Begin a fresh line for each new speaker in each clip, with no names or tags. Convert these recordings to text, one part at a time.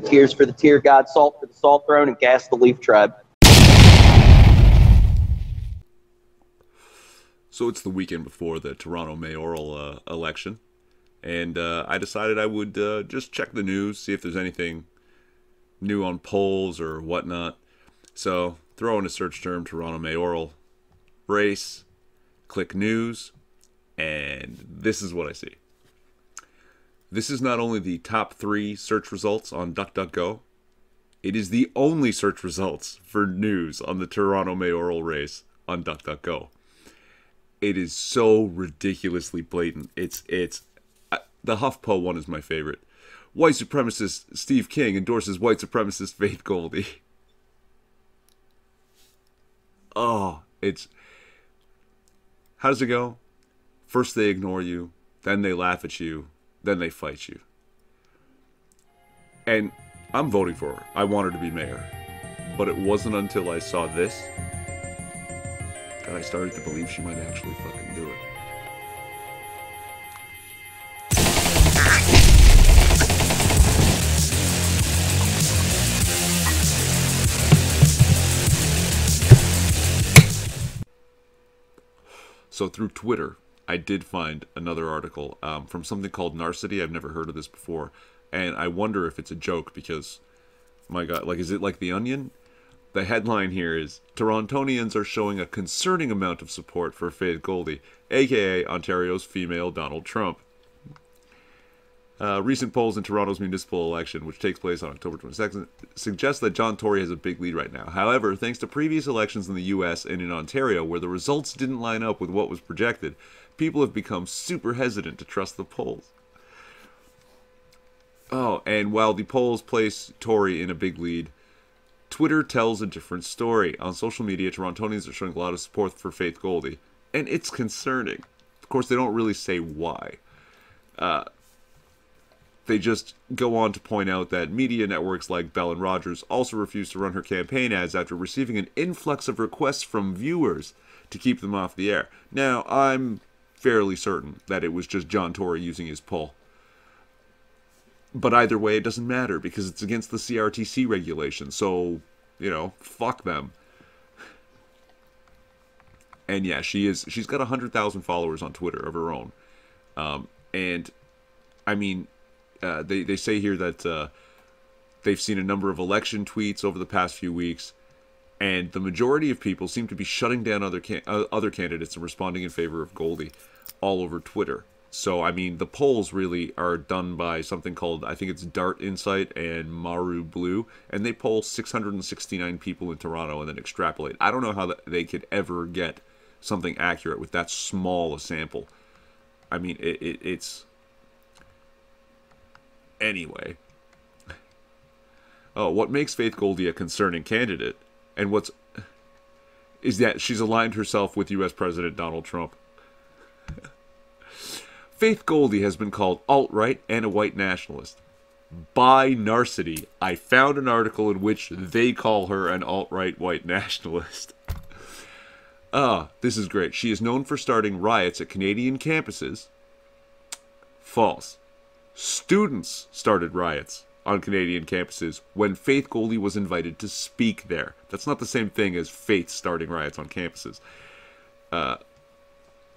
Tears for the Tear God, Salt for the Salt Throne, and Gas the Leaf Tribe.
So it's the weekend before the Toronto mayoral election, and I decided I would just check the news, see if there's anything new on polls or whatnot. So throw in a search term, Toronto mayoral race, click news, and this is what I see. This is not only the top 3 search results on DuckDuckGo, it is the only search results for news on the Toronto mayoral race on DuckDuckGo. It is so ridiculously blatant. It's the HuffPo one is my favorite. White supremacist Steve King endorses white supremacist Faith Goldy. Oh, how does it go? First they ignore you, then they laugh at you, then they fight you. And I'm voting for her. I want her to be mayor. But it wasn't until I saw this that I started to believe she might actually fucking do it. So through Twitter, I did find another article from something called Narcity. I've never heard of this before. And I wonder if it's a joke because, my God, like, is it like The Onion? The headline here is, Torontonians are showing a concerning amount of support for Faith Goldy, a.k.a. Ontario's female Donald Trump. Recent polls in Toronto's municipal election, which takes place on October 22nd, suggest that John Tory has a big lead right now. However, thanks to previous elections in the U.S. and in Ontario, where the results didn't line up with what was projected, people have become super hesitant to trust the polls. Oh, and while the polls place Tory in a big lead, Twitter tells a different story. On social media, Torontonians are showing a lot of support for Faith Goldy, and it's concerning. Of course, they don't really say why. They just go on to point out that media networks like Bell and Rogers also refused to run her campaign ads after receiving an influx of requests from viewers to keep them off the air. Now, I'm fairly certain that it was just John Tory using his pull. But either way, it doesn't matter because it's against the CRTC regulation. So, fuck them. And yeah, she's got 100,000 followers on Twitter of her own. And I mean, they say here that they've seen a number of election tweets over the past few weeks, and the majority of people seem to be shutting down other candidates and responding in favor of Goldy all over Twitter. So, I mean, the polls really are done by something called, I think it's Dart Insight and Maru Blue, and they poll 669 people in Toronto and then extrapolate. I don't know how they could ever get something accurate with that small a sample. I mean, it's... Anyway. Oh, what makes Faith Goldy a concerning candidate, and is that she's aligned herself with U.S. President Donald Trump. Faith Goldy has been called alt-right and a white nationalist. By Narcity, I found an article in which they call her an alt-right white nationalist. This is great. She is known for starting riots at Canadian campuses. False. Students started riots on Canadian campuses when Faith Goldy was invited to speak there. That's not the same thing as Faith starting riots on campuses.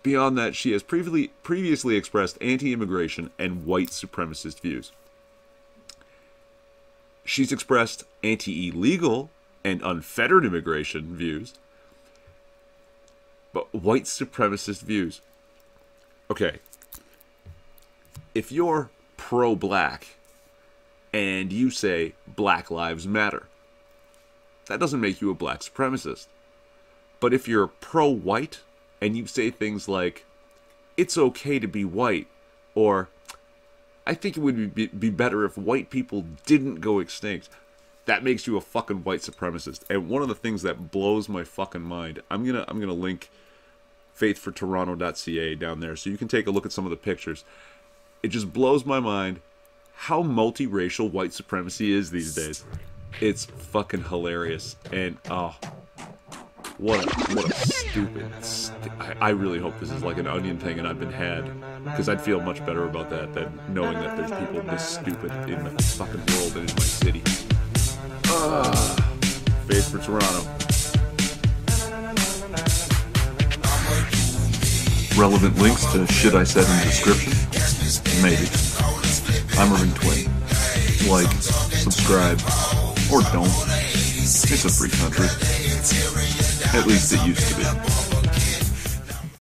Beyond that, she has previously expressed anti-immigration and white supremacist views. She's expressed anti-illegal and unfettered immigration views, but white supremacist views. Okay, if you're pro-black and you say Black Lives Matter, that doesn't make you a black supremacist. But if you're pro-white and you say things like, it's okay to be white, or I think it would be better if white people didn't go extinct, that makes you a fucking white supremacist. And one of the things that blows my fucking mind, I'm gonna link faithfortoronto.ca down there so you can take a look at some of the pictures. It just blows my mind how multiracial white supremacy is these days. It's fucking hilarious. And what a stupid... I really hope this is like an Onion thing and I've been had. Because I'd feel much better about that than knowing that there's people this stupid in the fucking world and in my city. Faith for Toronto.
Relevant links to shit I said in the description? Maybe. I'm Irving Twin. Like, subscribe, or don't. It's a free country. At least it used to be.